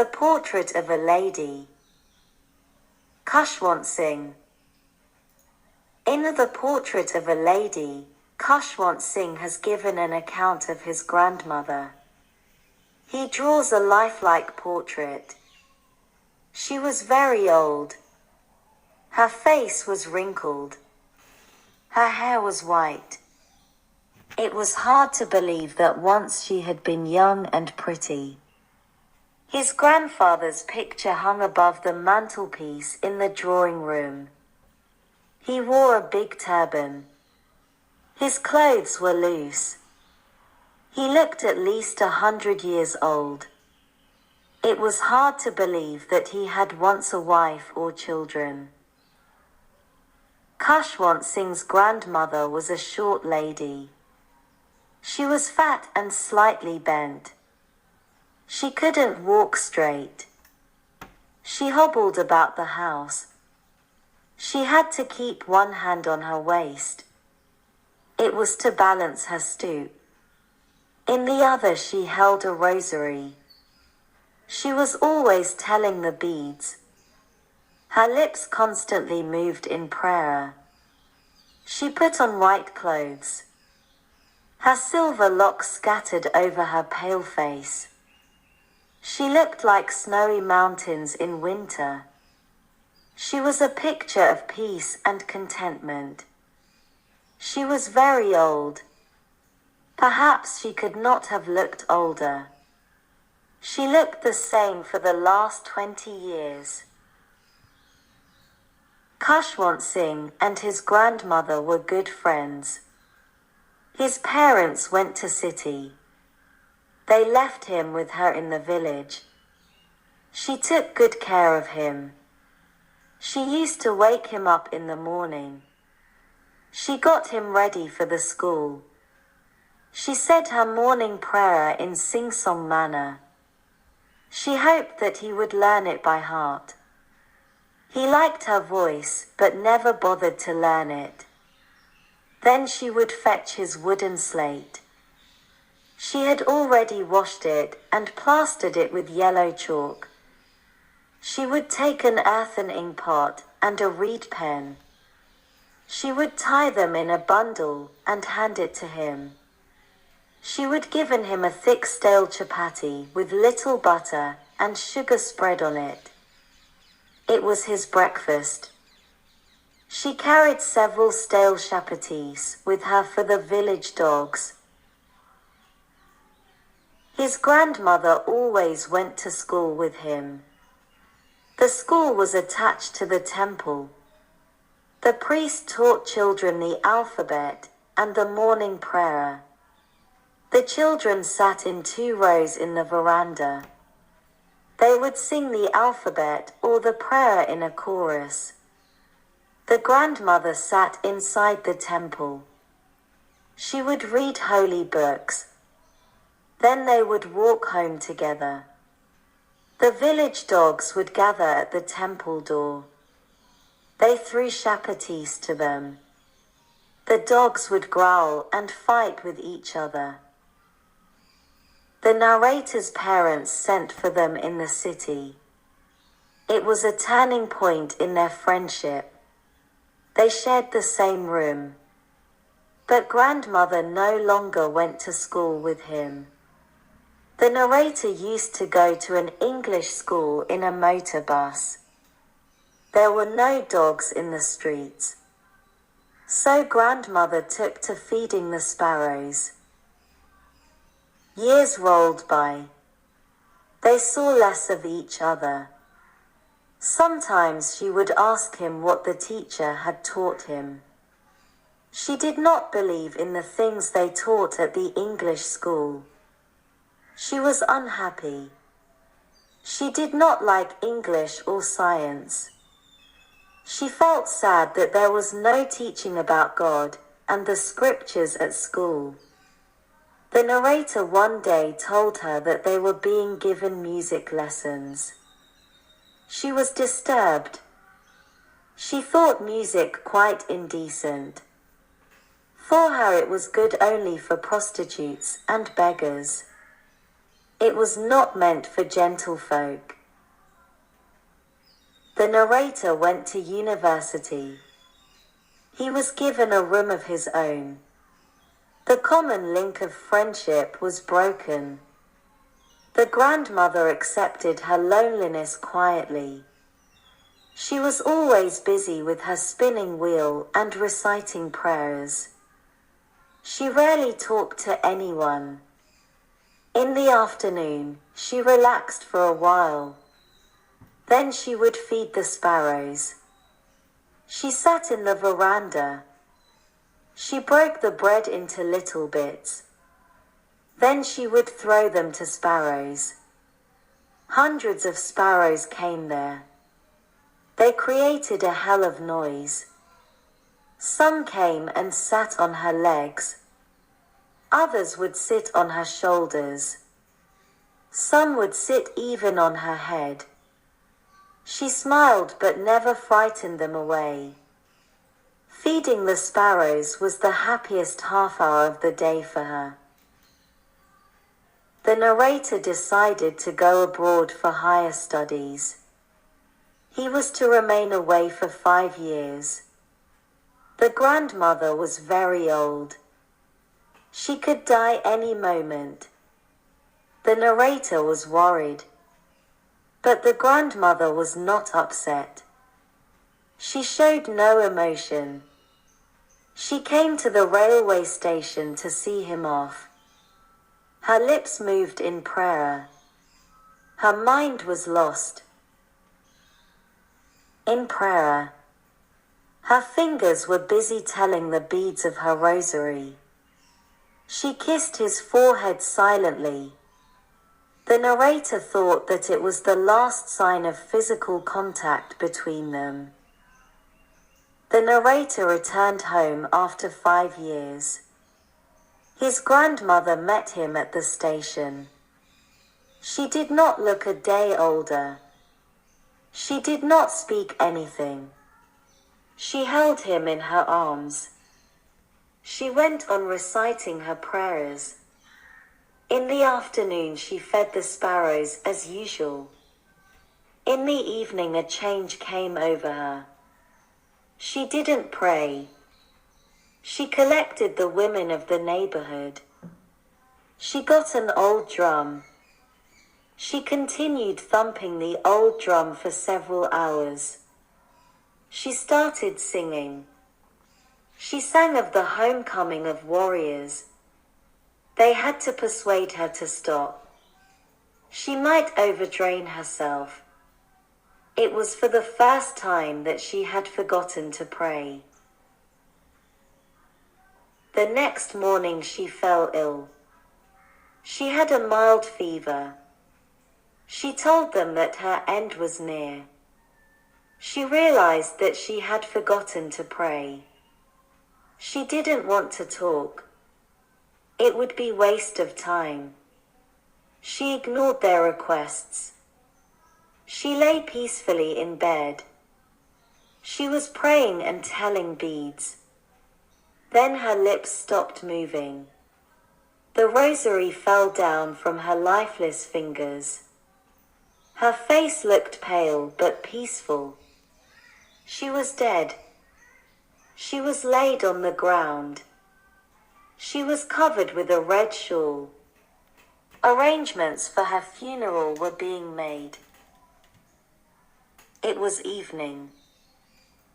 The Portrait of a Lady. Khushwant Singh. In The Portrait of a Lady, Khushwant Singh has given an account of his grandmother. He draws a lifelike portrait. She was very old. Her face was wrinkled. Her hair was white. It was hard to believe that once she had been young and pretty. His grandfather's picture hung above the mantelpiece in the drawing room. He wore a big turban. His clothes were loose. He looked at least 100 years old. It was hard to believe that he had once a wife or children. Khushwant Singh's grandmother was a short lady. She was fat and slightly bent. She couldn't walk straight. She hobbled about the house. She had to keep one hand on her waist. It was to balance her stoop. In the other she held a rosary. She was always telling the beads. Her lips constantly moved in prayer. She put on white clothes. Her silver locks scattered over her pale face. She looked like snowy mountains in winter. She was a picture of peace and contentment. She was very old. Perhaps she could not have looked older. She looked the same for the last 20 years. Khushwant Singh and his grandmother were good friends. His parents went to city. They left him with her in the village. She took good care of him. She used to wake him up in the morning. She got him ready for the school. She said her morning prayer in sing-song manner. She hoped that he would learn it by heart. He liked her voice, but never bothered to learn it. Then she would fetch his wooden slate. She had already washed it and plastered it with yellow chalk. She would take an earthen ink pot and a reed pen. She would tie them in a bundle and hand it to him. She would give him a thick stale chapati with little butter and sugar spread on it. It was his breakfast. She carried several stale chapatis with her for the village dogs. His grandmother always went to school with him. The school was attached to the temple. The priest taught children the alphabet and the morning prayer. The children sat in 2 rows in the veranda. They would sing the alphabet or the prayer in a chorus. The grandmother sat inside the temple. She would read holy books. Then they would walk home together. The village dogs would gather at the temple door. They threw chapatis to them. The dogs would growl and fight with each other. The narrator's parents sent for them in the city. It was a turning point in their friendship. They shared the same room. But grandmother no longer went to school with him. The narrator used to go to an English school in a motor bus. There were no dogs in the streets. So grandmother took to feeding the sparrows. Years rolled by. They saw less of each other. Sometimes she would ask him what the teacher had taught him. She did not believe in the things they taught at the English school. She was unhappy. She did not like English or science. She felt sad that there was no teaching about God and the scriptures at school. The narrator one day told her that they were being given music lessons. She was disturbed. She thought music quite indecent. For her it was good only for prostitutes and beggars. It was not meant for gentlefolk. The narrator went to university. He was given a room of his own. The common link of friendship was broken. The grandmother accepted her loneliness quietly. She was always busy with her spinning wheel and reciting prayers. She rarely talked to anyone. In the afternoon, she relaxed for a while. Then she would feed the sparrows. She sat in the veranda. She broke the bread into little bits. Then she would throw them to sparrows. Hundreds of sparrows came there. They created a hell of noise. Some came and sat on her legs. Others would sit on her shoulders. Some would sit even on her head. She smiled but never frightened them away. Feeding the sparrows was the happiest half hour of the day for her. The narrator decided to go abroad for higher studies. He was to remain away for 5 years. The grandmother was very old. She could die any moment. The narrator was worried. But the grandmother was not upset. She showed no emotion. She came to the railway station to see him off. Her lips moved in prayer. Her mind was lost in prayer. Her fingers were busy telling the beads of her rosary. She kissed his forehead silently. The narrator thought that it was the last sign of physical contact between them. The narrator returned home after 5 years. His grandmother met him at the station. She did not look a day older. She did not speak anything. She held him in her arms. She went on reciting her prayers. In the afternoon she fed the sparrows as usual. In the evening a change came over her. She didn't pray. She collected the women of the neighborhood. She got an old drum. She continued thumping the old drum for several hours. She started singing. She sang of the homecoming of warriors. They had to persuade her to stop. She might overdrain herself. It was for the first time that she had forgotten to pray. The next morning she fell ill. She had a mild fever. She told them that her end was near. She realized that she had forgotten to pray. She didn't want to talk. It would be waste of time. She ignored their requests. She lay peacefully in bed. She was praying and telling beads. Then her lips stopped moving. The rosary fell down from her lifeless fingers. Her face looked pale but peaceful. She was dead. She was laid on the ground. She was covered with a red shawl. Arrangements for her funeral were being made. It was evening.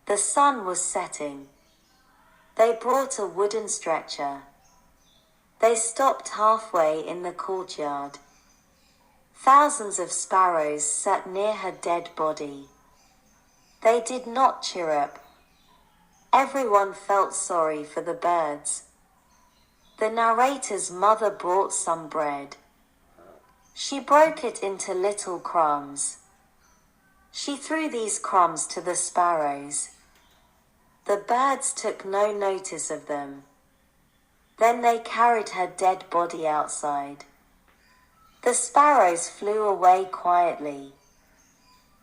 The sun was setting. They brought a wooden stretcher. They stopped halfway in the courtyard. Thousands of sparrows sat near her dead body. They did not chirrup. Everyone felt sorry for the birds. The narrator's mother brought some bread. She broke it into little crumbs. She threw these crumbs to the sparrows. The birds took no notice of them. Then they carried her dead body outside. The sparrows flew away quietly.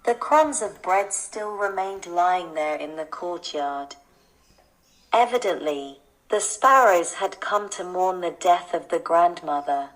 The crumbs of bread still remained lying there in the courtyard. Evidently, the sparrows had come to mourn the death of the grandmother.